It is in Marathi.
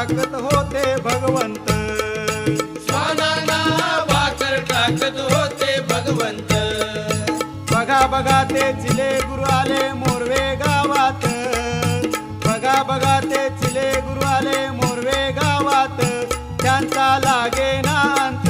टाकत होते भगवंत, श्वानांना भाकर टाकत होते भगवंत. बघा बघा ते चिले गुरु आले मोरवे गावात, बघा बघा ते चिले गुरु आले मोरवे गावात, त्यांचा लागे ना अंत